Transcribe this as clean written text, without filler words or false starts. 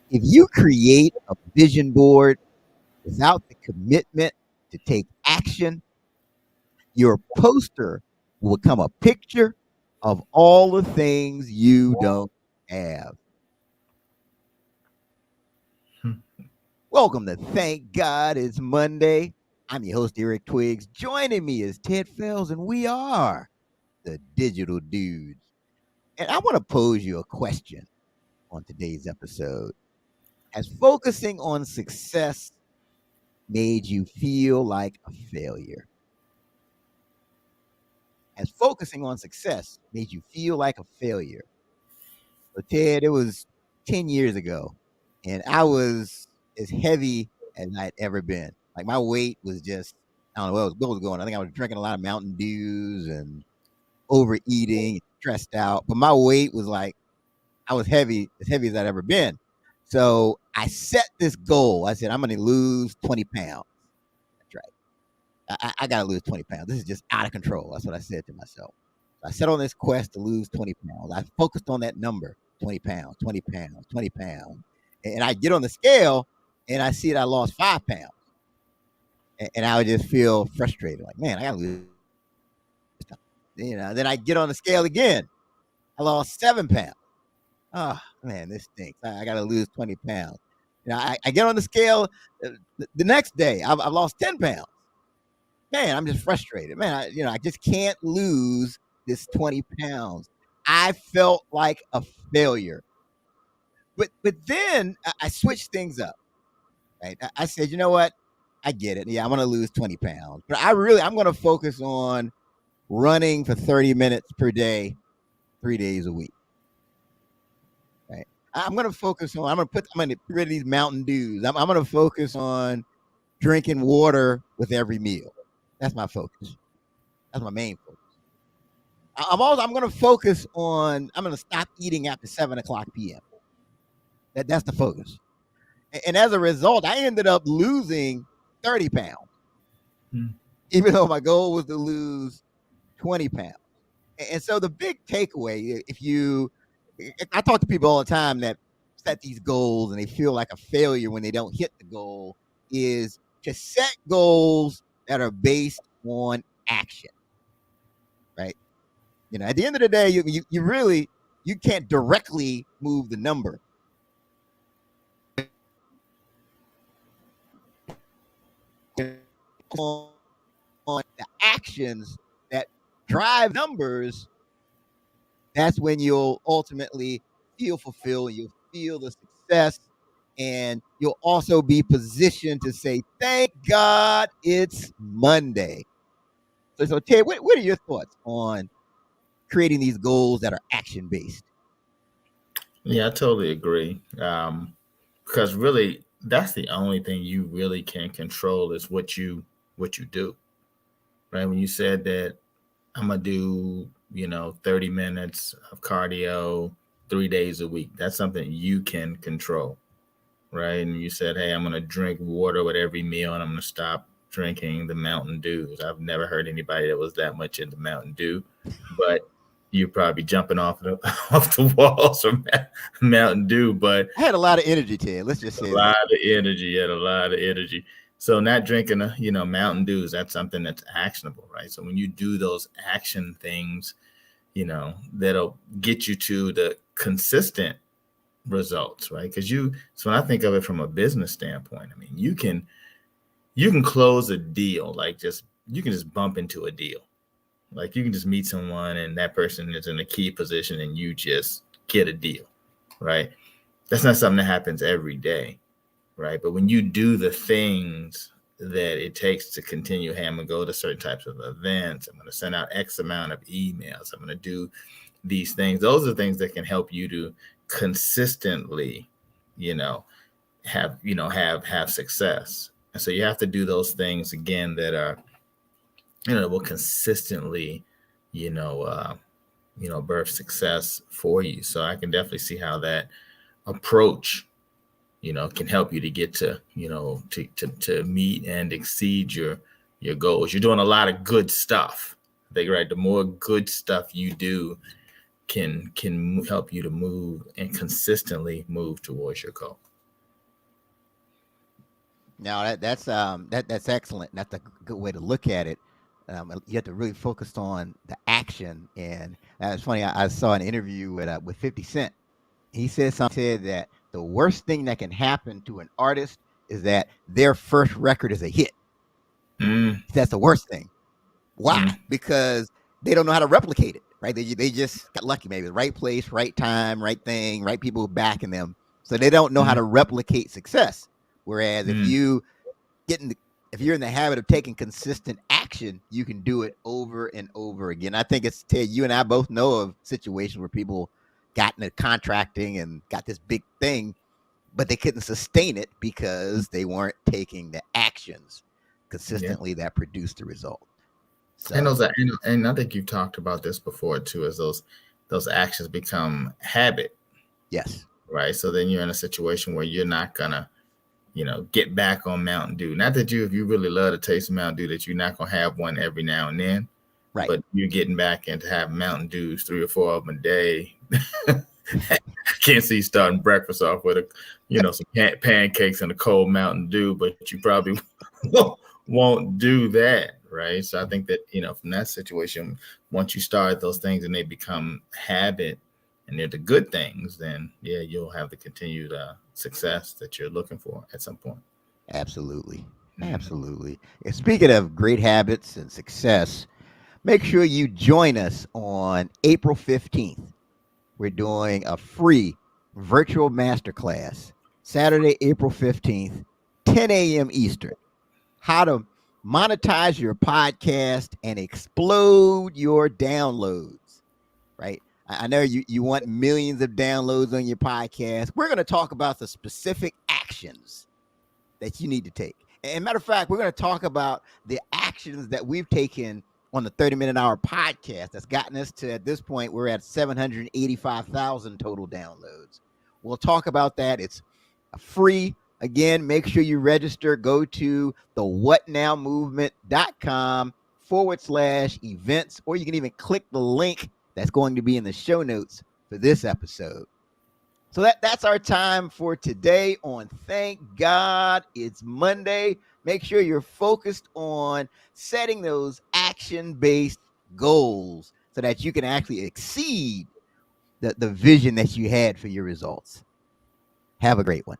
If you create a vision board without the commitment to take action, your poster will become a picture of all the things you don't have. Welcome to Thank God It's Monday. I'm your host, Eric Twiggs. Joining me is Ted Fells, and we are the Digital Dudes. And I want to pose you a question on today's episode. Has focusing on success made you feel like a failure? Has focusing on success made you feel like a failure? So, Ted, it was 10 years ago, and I was as heavy as I'd ever been. Like, my weight was just, I don't know what was going on. I think I was drinking a lot of Mountain Dews and overeating, stressed out. But my weight was like, I was as heavy as I'd ever been. So I set this goal. I said, I'm going to lose 20 pounds. That's right. I got to lose 20 pounds. This is just out of control. That's what I said to myself. I set on this quest to lose 20 pounds. I focused on that number, 20 pounds, 20 pounds, 20 pounds. And I get on the scale and I see that I lost 5 pounds. And I would just feel frustrated. Like, man, I got to lose. Then I get on the scale again. I lost 7 pounds. Oh, man, this stinks. I got to lose 20 pounds. I get on the scale the next day. I've lost 10 pounds. Man, I'm just frustrated. Man, I just can't lose this 20 pounds. I felt like a failure. But then I switched things up. Right? I said, you know what? I get it. Yeah, I'm going to lose 20 pounds. But I'm going to focus on running for 30 minutes per day, 3 days a week. Right? I'm going to get rid of these Mountain Dews. I'm going to focus on drinking water with every meal. That's my focus. That's my main focus. I'm going to focus on, I'm going to stop eating after 7:00 p.m. That's the focus. And as a result, I ended up losing 30 pounds, even though my goal was to lose 20 pounds. And so the big takeaway, I talk to people all the time that set these goals and they feel like a failure when they don't hit the goal, is to set goals that are based on action, right? At the end of the day, you can't directly move the number. On the actions that drive numbers, that's when you'll ultimately feel fulfilled. You'll feel the success, and you'll also be positioned to say, "Thank God it's Monday." So Ted, what are your thoughts on creating these goals that are action based? Yeah, I totally agree. Because really, that's the only thing you really can control is what you do. Right? When you said that I'm gonna do 30 minutes of cardio 3 days a week, that's something you can control. Right? And you said, hey, I'm gonna drink water with every meal, and I'm gonna stop drinking the Mountain Dews. I've never heard anybody that was that much into Mountain Dew, but you're probably jumping off the off the walls from Mountain Dew. But I had a lot of energy, Ted. Let's just say a that. lot of energy, had a lot of energy. So not drinking Mountain Dews, that's something that's actionable, right? So when you do those action things, that'll get you to the consistent results, right? So when I think of it from a business standpoint, I mean, you can close a deal, like you can just bump into a deal. Like you can just meet someone and that person is in a key position and you just get a deal, right? That's not something that happens every day, right? But when you do the things that it takes to continue, hey, I'm going to go to certain types of events, I'm going to send out X amount of emails, I'm going to do these things. Those are things that can help you to consistently, have success. And so you have to do those things again that are, will consistently, birth success for you. So I can definitely see how that approach, can help you to get to, to meet and exceed your goals. You're doing a lot of good stuff. I think, right, the more good stuff you do can help you to move and consistently move towards your goal. No, that's excellent. That's a good way to look at it. You have to really focus on the action. And it's funny. I saw an interview with 50 Cent. He said that the worst thing that can happen to an artist is that their first record is a hit. Mm, That's the worst thing. Why? mm, Because they don't know how to replicate it, right? They just got lucky, maybe the right place, right time, right thing, right people backing them. So they don't know how mm, to replicate success. Whereas mm. get in the, if you're in the habit of taking consistent action, you can do it over and over again. I think it's Ted, you and I both know of situations where people got into contracting and got this big thing, but they couldn't sustain it because they weren't taking the actions Yeah. consistently that produced the result. And So those and I think you've talked about this before too, as those actions become habit, yes, right? So then you're in a situation where you're not gonna, get back on Mountain Dew. Not that if you really love to taste Mountain Dew, that you're not gonna have one every now and then, right. but you're getting back into having Mountain Dews 3 or 4 of them a day. I can't see you starting breakfast off with some pancakes and a cold Mountain Dew, but you probably won't do that, right? So I think that from that situation, once you start those things and they become habit, and they're the good things, then yeah, you'll have the continued success that you're looking for at some point. Absolutely. Mhm. Absolutely. And speaking of great habits and success, make sure you join us on April 15th. We're doing a free virtual masterclass Saturday, April 15th, 10 a.m. Eastern. How to monetize your podcast and explode your downloads, right? I know you want millions of downloads on your podcast. We're going to talk about the specific actions that you need to take. And matter of fact, we're going to talk about the actions that we've taken on the 30-minute hour podcast that's gotten us to, at this point, we're at 785,000 total downloads. We'll talk about that. It's free. Again, make sure you register. Go to the whatnowmovement.com/events, or you can even click the link that's going to be in the show notes for this episode. So that's our time for today on Thank God It's Monday. Make sure you're focused on setting those action-based goals so that you can actually exceed the vision that you had for your results. Have a great one.